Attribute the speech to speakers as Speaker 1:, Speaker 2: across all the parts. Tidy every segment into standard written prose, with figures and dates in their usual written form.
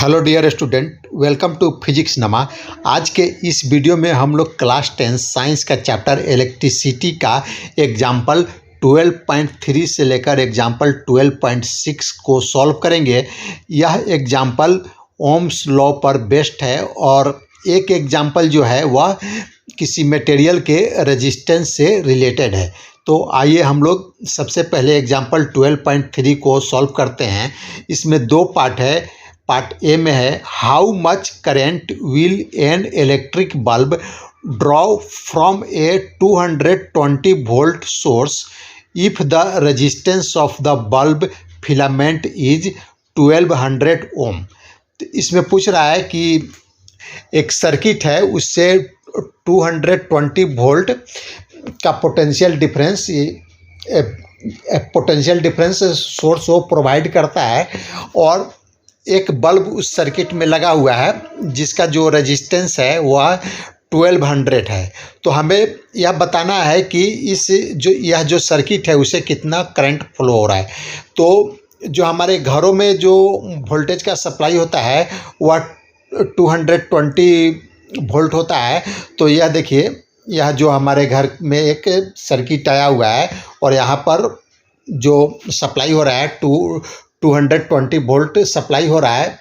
Speaker 1: Hello dear student, welcome to physics नमा। आज के इस वीडियो में हम लोग क्लास 10 साइंस का चैप्टर इलेक्ट्रिसिटी का एग्जाम्पल 12.3 से लेकर एग्जाम्पल 12.6 को सॉल्व करेंगे। यह एग्जाम्पल ओम्स लॉ पर बेस्ड है और एक एग्जाम्पल जो है वह किसी मटेरियल के रेजिस्टेंस से रिलेटेड है। तो आइए हम लोग सबसे पहले एग्जाम्पल 12.3 को सॉल्व करते हैं। इसमें दो पार्ट है। पार्ट ए में है how much current will an electric bulb draw from A 220 volt source if the resistance of the bulb filament is 1200 ओम। तो इसमें पूछ रहा है कि एक सर्किट है, उससे 220 वोल्ट का पोटेंशियल डिफरेंस सोर्स वो प्रोवाइड करता है और एक बल्ब उस सर्किट में लगा हुआ है जिसका जो रेजिस्टेंस है वह 1200 है। तो हमें यह बताना है कि यह जो सर्किट है उसे कितना करंट फ्लो हो रहा है। तो जो हमारे घरों में जो वोल्टेज का सप्लाई होता है वह 220 वोल्ट होता है। तो यह देखिए, यह जो हमारे घर में एक सर्किट आया हुआ है और यहाँ पर जो सप्लाई हो रहा है 220 वोल्ट सप्लाई हो रहा है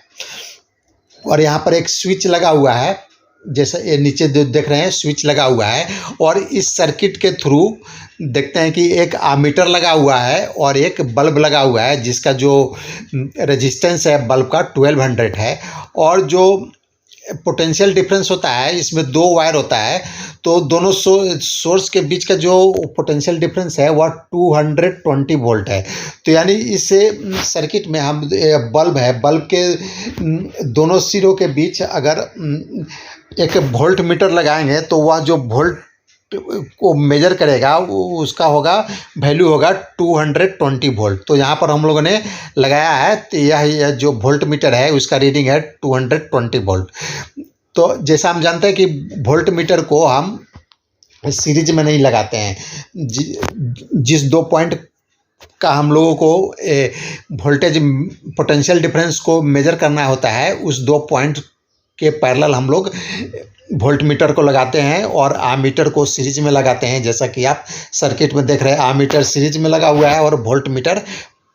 Speaker 1: और यहाँ पर एक स्विच लगा हुआ है, जैसा ये नीचे जो देख रहे हैं स्विच लगा हुआ है। और इस सर्किट के थ्रू देखते हैं कि एक आमीटर लगा हुआ है और एक बल्ब लगा हुआ है जिसका जो रेजिस्टेंस है बल्ब का 1200 है। और जो पोटेंशियल डिफरेंस होता है, इसमें दो वायर होता है, तो दोनों सोर्स के बीच का जो पोटेंशियल डिफरेंस है वह 220 वोल्ट है। तो यानी इस सर्किट में हम बल्ब है, बल्ब के दोनों सिरों के बीच अगर एक वोल्ट मीटर लगाएंगे तो वह जो वोल्ट को मेजर करेगा उसका वैल्यू होगा 220 वोल्ट। तो यहाँ पर हम लोगों ने लगाया है, तो यह जो वोल्ट मीटर है उसका रीडिंग है 220 वोल्ट। तो जैसा हम जानते हैं कि वोल्ट मीटर को हम सीरीज में नहीं लगाते हैं, जिस दो पॉइंट का हम लोगों को वोल्टेज पोटेंशियल डिफरेंस को मेजर करना होता है उस दो पॉइंट के पैरेलल हम लोग वोल्ट मीटर को लगाते हैं और आमीटर को सीरीज में लगाते हैं। जैसा कि आप सर्किट में देख रहे हैं, आमीटर सीरीज में लगा हुआ है और वोल्ट मीटर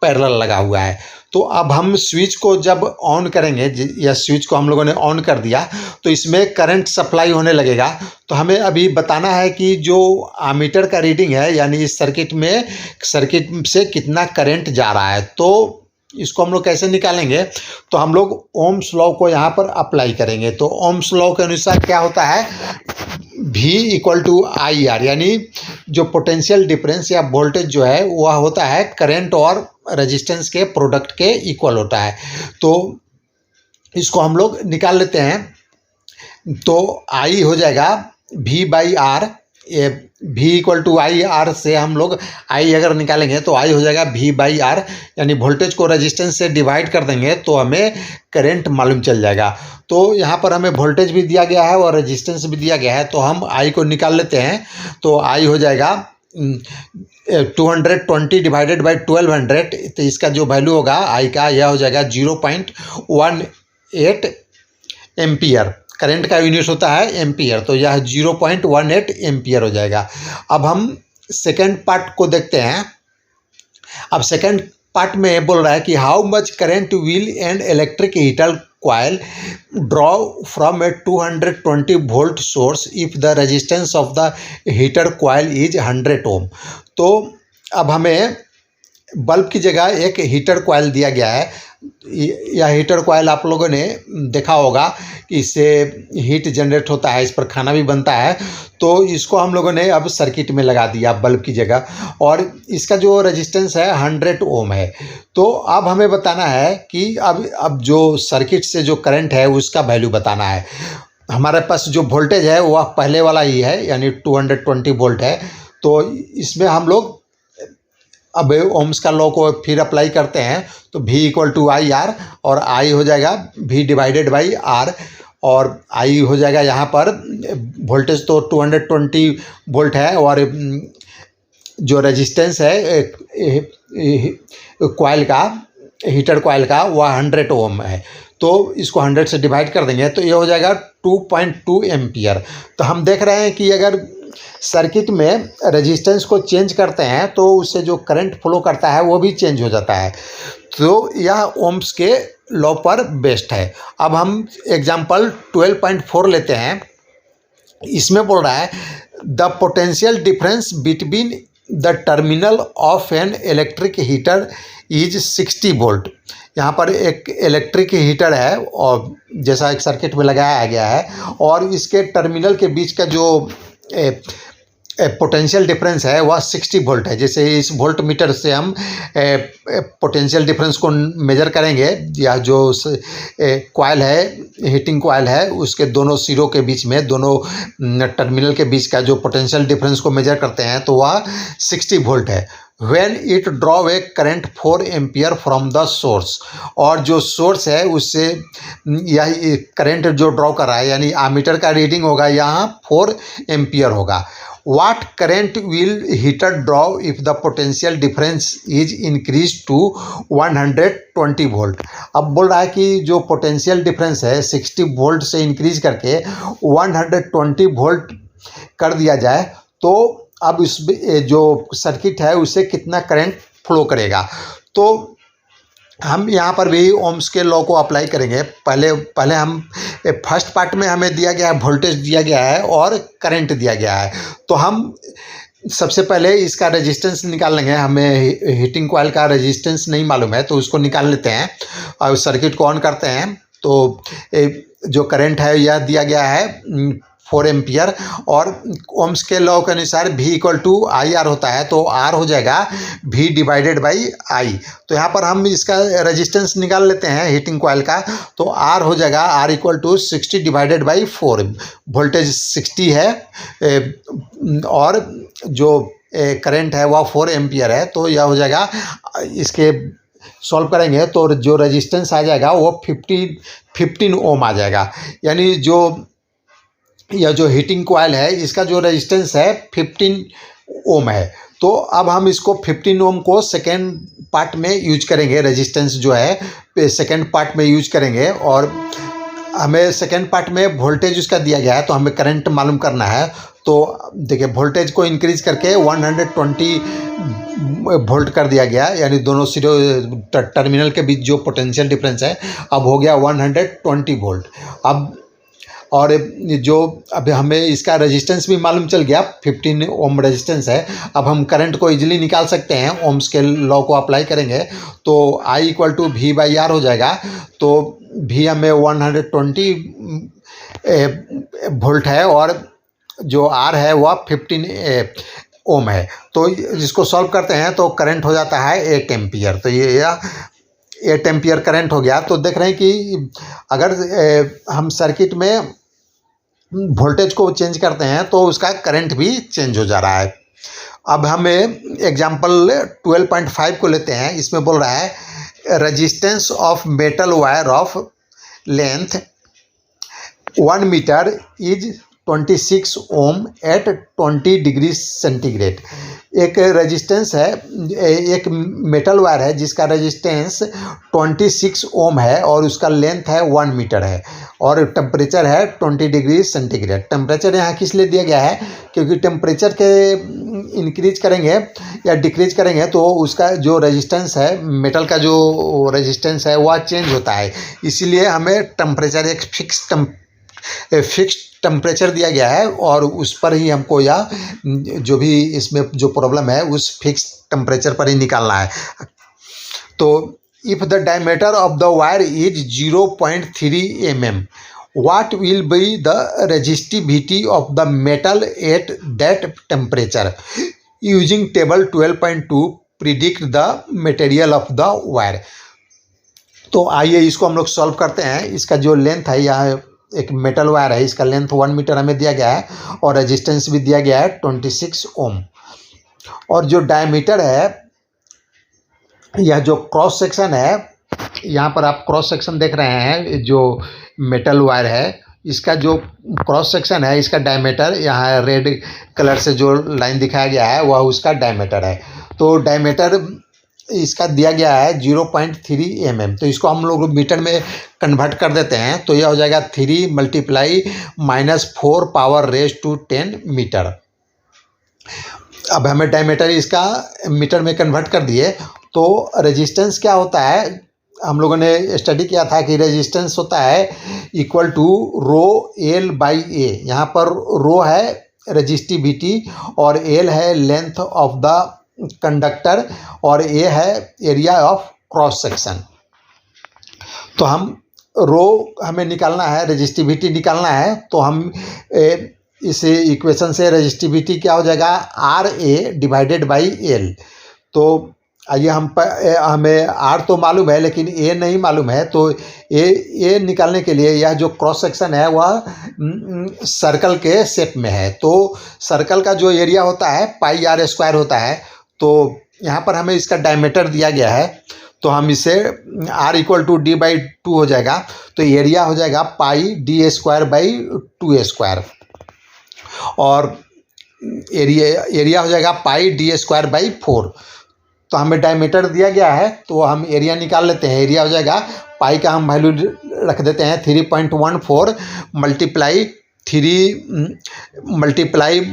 Speaker 1: पैरेलल लगा हुआ है। तो अब हम स्विच को जब ऑन करेंगे, या स्विच को हम लोगों ने ऑन कर दिया तो इसमें करंट सप्लाई होने लगेगा। तो हमें अभी बताना है कि जो आमीटर का रीडिंग है, यानी इस सर्किट से कितना करंट जा रहा है। तो इसको हम लोग कैसे निकालेंगे, तो हम लोग ओम्स लॉ को यहाँ पर अप्लाई करेंगे। तो ओम्स लॉ के अनुसार क्या होता है, V = IR, यानी जो पोटेंशियल डिफरेंस या वोल्टेज जो है वह होता है करंट और रेजिस्टेंस के प्रोडक्ट के इक्वल होता है। तो इसको हम लोग निकाल लेते हैं। तो I हो जाएगा V/R। ये V = IR से हम लोग I अगर निकालेंगे तो I हो जाएगा V/R, यानी वोल्टेज को रेजिस्टेंस से डिवाइड कर देंगे तो हमें करंट मालूम चल जाएगा। तो यहाँ पर हमें वोल्टेज भी दिया गया है और रेजिस्टेंस भी दिया गया है, तो हम I को निकाल लेते हैं। तो I हो जाएगा 220 डिवाइडेड बाई 1200। तो इसका जो वैल्यू होगा I का, यह हो जाएगा 0.18 एम्पियर। करंट का यूनिट होता है एम्पियर, तो यह 0.18 एम्पियर हो जाएगा। अब हम सेकेंड पार्ट को देखते हैं। अब सेकेंड पार्ट में बोल रहा है कि how much current will an electric heater coil draw from A 220 volt source if the resistance of the heater coil is 100 ओम। तो अब हमें बल्ब की जगह एक हीटर कॉइल दिया गया है। यह हीटर कॉइल आप लोगों ने देखा होगा कि इससे हीट जनरेट होता है, इस पर खाना भी बनता है। तो इसको हम लोगों ने अब सर्किट में लगा दिया बल्ब की जगह, और इसका जो रेजिस्टेंस है 100 ओम है। तो अब हमें बताना है कि अब जो सर्किट से जो करंट है उसका वैल्यू बताना है। हमारे पास जो वोल्टेज है वह पहले वाला ही है, यानी 220 वोल्ट है। तो इसमें हम लोग अब ओम्स का लॉ को फिर अप्लाई करते हैं। तो V = IR और I हो जाएगा V/R, और I हो जाएगा यहाँ पर वोल्टेज तो 220 वोल्ट है और जो रेजिस्टेंस है कॉइल का हीटर कॉइल का वह 100 ओम है। तो इसको 100 से डिवाइड कर देंगे तो ये हो जाएगा 2.2 एम्पियर। तो हम देख रहे हैं कि अगर सर्किट में रेजिस्टेंस को चेंज करते हैं तो उससे जो करंट फ्लो करता है वो भी चेंज हो जाता है। तो यह ओम्स के लॉ पर बेस्ड है। अब हम एग्जांपल 12.4 लेते हैं। इसमें बोल रहा है the potential difference between the terminal of an electric heater is 60 volt. यहाँ पर एक इलेक्ट्रिक हीटर है और जैसा एक सर्किट में लगाया गया है और इसके टर्मिनल के बीच का जो पोटेंशियल डिफरेंस है वह 60 वोल्ट है। जैसे इस वोल्ट मीटर से हम पोटेंशियल डिफरेंस को मेजर करेंगे या जो कॉइल है हीटिंग कॉइल है उसके दोनों सिरों के बीच में दोनों टर्मिनल के बीच का जो पोटेंशियल डिफरेंस को मेजर करते हैं तो वह 60 वोल्ट है। When it draw a current 4 ampere from the source, और जो सोर्स है उससे यह करंट जो ड्रॉ कर रहा है यानी आमीटर का रीडिंग होगा यहाँ 4 एम्पियर होगा। What current will heater draw if the potential difference is increased to 120 volt. अब बोल रहा है कि जो पोटेंशियल डिफरेंस है 60 वोल्ट से इंक्रीज करके 120 वोल्ट कर दिया जाए तो अब इस जो सर्किट है उससे कितना करंट फ्लो करेगा। तो हम यहाँ पर भी ओम्स के लॉ को अप्लाई करेंगे। पहले हम फर्स्ट पार्ट में हमें दिया गया है वोल्टेज दिया गया है और करंट दिया गया है। तो हम सबसे पहले इसका रेजिस्टेंस निकाल लेंगे। हमें हीटिंग कॉइल का रेजिस्टेंस नहीं मालूम है तो उसको निकाल लेते हैं और सर्किट को ऑन करते हैं। तो जो करंट है यह दिया गया है 4 एम्पियर और ओम्स के लॉ के अनुसार V इक्वल टू IR होता है। तो R हो जाएगा V डिवाइडेड बाई I। तो यहाँ पर हम इसका रेजिस्टेंस निकाल लेते हैं हीटिंग कॉइल का। तो R हो जाएगा R equal to 60 divided by 4। Voltage 60 है और जो करंट है वह 4 एम्पियर है। तो यह हो जाएगा, इसके सॉल्व करेंगे तो जो रेजिस्टेंस आ जाएगा वो 15 ओम आ जाएगा। यानी यह जो हीटिंग कॉइल है इसका जो रेजिस्टेंस है 15 ओम है। तो अब हम इसको 15 ओम को सेकेंड पार्ट में यूज करेंगे। रेजिस्टेंस जो है सेकेंड पार्ट में यूज करेंगे और हमें सेकेंड पार्ट में वोल्टेज उसका दिया गया है तो हमें करंट मालूम करना है। तो देखिए वोल्टेज को इंक्रीज करके 120 वोल्ट कर दिया गया यानी दोनों सिरों टर्मिनल के बीच जो पोटेंशियल डिफरेंस है अब हो गया 120 वोल्ट। अब और जो अब हमें इसका रेजिस्टेंस भी मालूम चल गया 15 ओम रेजिस्टेंस है। अब हम करंट को इजीली निकाल सकते हैं। ओम्स के लॉ को अप्लाई करेंगे तो I equal to V by R हो जाएगा। तो V हमें 120 वोल्ट है और जो R है वह 15 ओम है। तो जिसको सॉल्व करते हैं तो करंट हो जाता है 8 एम्पियर। तो ये 8 एम्पियर करंट हो गया। तो देख रहे हैं कि अगर हम सर्किट में वोल्टेज को चेंज करते हैं तो उसका करंट भी चेंज हो जा रहा है। अब हमें एग्जांपल 12.5 को लेते हैं। इसमें बोल रहा है resistance of metal wire of length 1 metre is 26 ohm at 20 degree centigrade. एक रेजिस्टेंस है, एक मेटल वायर है जिसका रेजिस्टेंस 26 ओम है और उसका लेंथ है 1 मीटर है और टेम्परेचर है 20 डिग्री सेंटीग्रेड। टेम्परेचर यहाँ किस लिए दिया गया है क्योंकि टेम्परेचर के इंक्रीज करेंगे या डिक्रीज करेंगे तो उसका जो रेजिस्टेंस है मेटल का जो रेजिस्टेंस है वह चेंज होता है। इसीलिए हमें टेम्परेचर एक फिक्स टेम्परेचर दिया गया है और उस पर ही हमको या जो भी इसमें जो प्रॉब्लम है उस फिक्स टेम्परेचर पर ही निकालना है। तो if the diameter of the wire is 0.3 mm what will be the resistivity of the metal at that temperature using table 12.2 predict the material of the wire। तो आइए इसको हम लोग सॉल्व करते हैं। इसका जो लेंथ है यह एक मेटल वायर है, इसका लेंथ 1 मीटर हमें दिया गया है और रेजिस्टेंस भी दिया गया है 26 ओम। और जो डायमीटर है यह जो क्रॉस सेक्शन है, यहाँ पर आप क्रॉस सेक्शन देख रहे हैं, जो मेटल वायर है इसका जो क्रॉस सेक्शन है इसका डायमीटर यहाँ रेड कलर से जो लाइन दिखाया गया है वह उसका डायमीटर है। तो डायमीटर इसका दिया गया है 0.3 mm, तो इसको हम लोग मीटर में कन्वर्ट कर देते हैं तो यह हो जाएगा 3 multiply -4 power raise to 10 metre. अब हमें डायमीटर इसका मीटर में कन्वर्ट कर दिए तो रेजिस्टेंस क्या होता है, हम लोगों ने स्टडी किया था कि रेजिस्टेंस होता है equal to rho L by A. यहाँ पर रो है रेजिस्टिविटी और एल है लेंथ ऑफ द कंडक्टर और ए है एरिया ऑफ क्रॉस सेक्शन। तो हम रो हमें निकालना है, रेजिस्टिविटी निकालना है, तो हम इस इक्वेशन से रेजिस्टिविटी क्या हो जाएगा R A divided by L. तो आइए हमें आर तो मालूम है लेकिन ए नहीं मालूम है, तो ए निकालने के लिए यह जो क्रॉस सेक्शन है वह सर्कल के शेप में है। तो सर्कल का जो एरिया होता है पाई आर स्क्वायर होता है, तो यहाँ पर हमें इसका डायमीटर दिया गया है तो हम इसे R equal to D by 2 हो जाएगा, तो एरिया हो जाएगा pi D square by 2 square और एरिया हो जाएगा पाई डी स्क्वायर बाई 4। तो हमें डायमीटर दिया गया है तो हम एरिया निकाल लेते हैं। एरिया हो जाएगा पाई का हम वैल्यू रख देते हैं 3.14 मल्टीप्लाई 3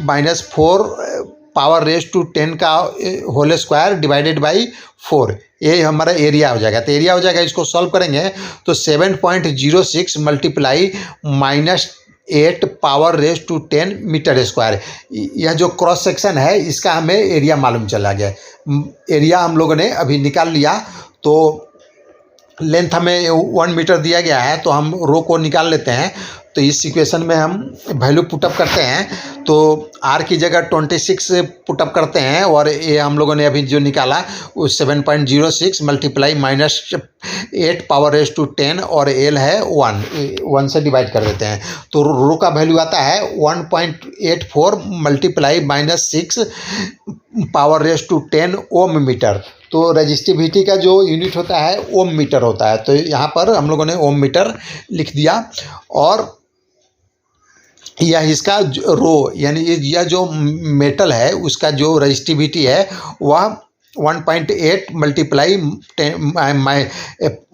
Speaker 1: -4 पावर रेज टू 10 का होल स्क्वायर डिवाइडेड बाई 4, ये हमारा एरिया हो जाएगा। तो एरिया हो जाएगा, इसको सॉल्व करेंगे तो 7.06 multiply -8 power raise to 10 metre square. यह जो क्रॉस सेक्शन है इसका हमें एरिया मालूम चला गया। एरिया हम लोगों ने अभी निकाल लिया। तो लेंथ हमें 1 मीटर दिया गया है तो हम रो को निकाल लेते हैं। तो इस इक्वेशन में हम वैल्यू पुटअप करते हैं तो आर की जगह 26 पुटअप करते हैं और ये हम लोगों ने अभी जो निकाला वो 7.06 मल्टीप्लाई -8 पावर रेज टू 10 और एल है 1 से डिवाइड कर देते हैं तो रो का वैल्यू आता है 1.84 multiply -6 power raise to 10 ohm metre. तो रेजिस्टिविटी का जो यूनिट होता है ओम मीटर होता है, तो यहाँ पर हम लोगों ने ओम मीटर लिख दिया। और यह इसका रो यानी यह जो मेटल है उसका जो रेजिस्टिविटी है वह 1.8 multiply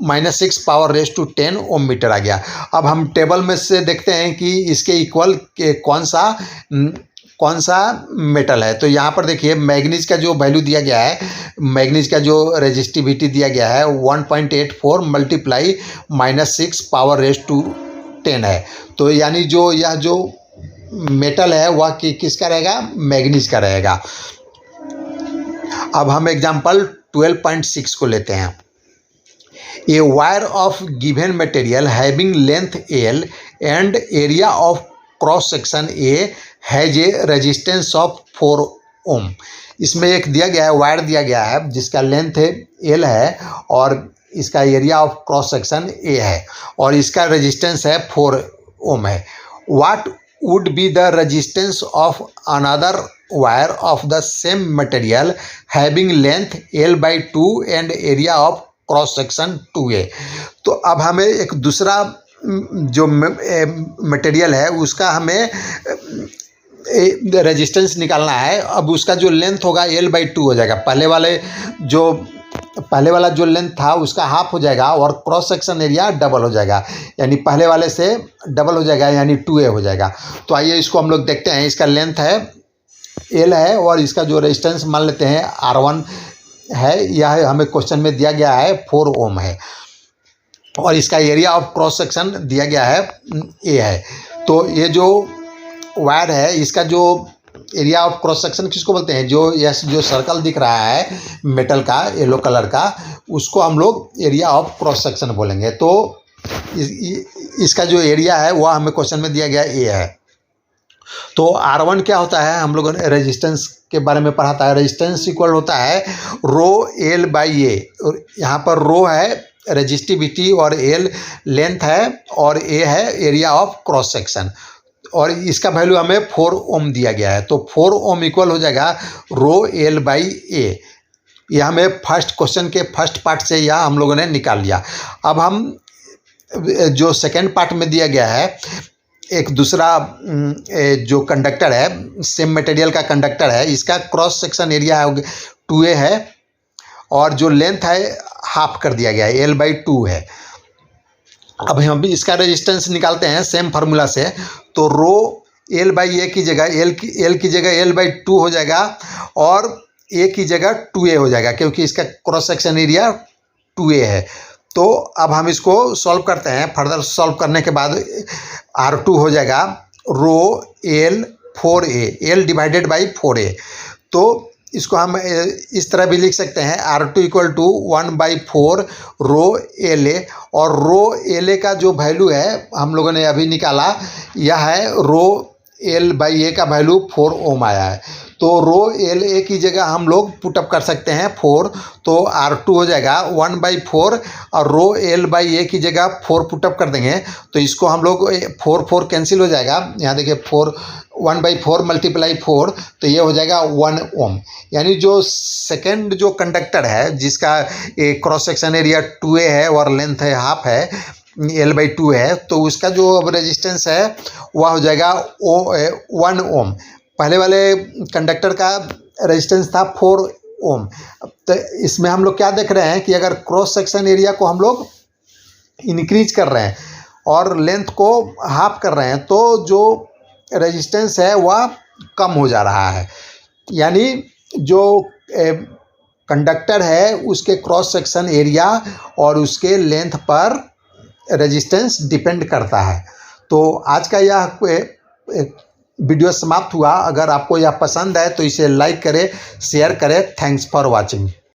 Speaker 1: -6 power raise to 10 ohm metre आ गया। अब हम टेबल में से देखते हैं कि इसके इक्वल कौन सा मेटल है। तो यहाँ पर देखिए मैग्नीज का जो वैल्यू दिया गया है, मैग्नीज का जो रेजिस्टिविटी दिया गया है 1.84 मल्टीप्लाई -6 पावर रेज टू 10 है। तो यानी जो यह जो मेटल है वह किसका रहेगा, मैग्नीज का रहेगा। अब हम एग्जांपल 12.6 को लेते हैं। A wire of given material having length L and area of cross section A has a resistance of 4 ohm. इसमें एक दिया गया है, वायर दिया गया है जिसका लेंथ है एल है और इसका एरिया ऑफ क्रॉस सेक्शन ए है और इसका रेजिस्टेंस है 4 ओम है। What would be the resistance of another wire of the same material having length L by 2 and area of cross section 2a। तो अब हमें एक दूसरा जो मटेरियल है उसका हमें रेजिस्टेंस निकालना है। अब उसका जो लेंथ होगा एल बाई 2 हो जाएगा। पहले वाला जो लेंथ था उसका हाफ हो जाएगा और क्रॉस सेक्शन एरिया डबल हो जाएगा, यानी पहले वाले से डबल हो जाएगा यानी 2a हो जाएगा। तो आइए इसको हम लोग देखते हैं। इसका लेंथ है एल है और इसका जो रेजिस्टेंस मान लेते हैं R1 है, यह हमें क्वेश्चन में दिया गया है 4 ओम है और इसका एरिया ऑफ क्रॉस सेक्शन दिया गया है ए है। तो ये जो वायर है इसका जो एरिया ऑफ क्रॉस सेक्शन किसको बोलते हैं, जो सर्कल दिख रहा है मेटल का येलो कलर का, उसको हम लोग एरिया ऑफ क्रॉस सेक्शन बोलेंगे। तो इसका जो एरिया है वह हमें क्वेश्चन में दिया गया ए है। तो R1 क्या होता है, हम लोगों ने रेजिस्टेंस के बारे में पढ़ा था। रेजिस्टेंस इक्वल होता है रो एल बाई ए। यहाँ पर रो है रेजिस्टिविटी और एल लेंथ है और ए है एरिया ऑफ क्रॉस सेक्शन और इसका वैल्यू हमें 4 ओम दिया गया है। तो 4 ओम इक्वल हो जाएगा रो एल बाई ए। यह हमें फर्स्ट क्वेश्चन के फर्स्ट पार्ट से यह हम लोगों ने निकाल लिया। अब हम जो सेकेंड पार्ट में दिया गया है, एक दूसरा जो कंडक्टर है सेम मटेरियल का कंडक्टर है, इसका क्रॉस सेक्शन एरिया 2a है और जो लेंथ है हाफ कर दिया गया है, L/2 है। अब हम भी इसका रेजिस्टेंस निकालते हैं सेम फार्मूला से। तो रो L/A की जगह L की जगह L/2 हो जाएगा और A की जगह 2A हो जाएगा, क्योंकि इसका क्रॉस सेक्शन एरिया 2A है। तो अब हम इसको सॉल्व करते हैं। फर्दर सॉल्व करने के बाद R2 हो जाएगा रो L 4A, L/4A। तो इसको हम इस तरह भी लिख सकते हैं, R2 = 1/4 रो LA। और रो LA का जो वैल्यू है हम लोगों ने अभी निकाला, यह है रो L/A का वैल्यू 4 ओम आया है। तो रो LA की जगह हम लोग पुटअप कर सकते हैं 4, तो R2 हो जाएगा 1/4 और रो L/A की जगह 4 पुटअप कर देंगे तो इसको हम लोग 4 कैंसिल हो जाएगा। यहाँ देखिए 1/4 × 4, तो ये हो जाएगा 1 ओम। यानी जो सेकेंड जो कंडक्टर है जिसका क्रॉस सेक्शन एरिया 2A है और लेंथ है हाफ है, L/2 है, तो उसका जो अब रेजिस्टेंस है वह हो जाएगा 1 ओम। पहले वाले कंडक्टर का रेजिस्टेंस था 4 ओम। तो इसमें हम लोग क्या देख रहे हैं कि अगर क्रॉस सेक्शन एरिया को हम लोग इंक्रीज कर रहे हैं और लेंथ को हाफ कर रहे हैं, तो जो रेजिस्टेंस है वह कम हो जा रहा है। यानी जो कंडक्टर है उसके क्रॉस सेक्शन एरिया और उसके लेंथ पर रेजिस्टेंस डिपेंड करता है। तो आज का यह वीडियो समाप्त हुआ। अगर आपको यह पसंद है तो इसे लाइक करें, शेयर करें। Thanks for watching.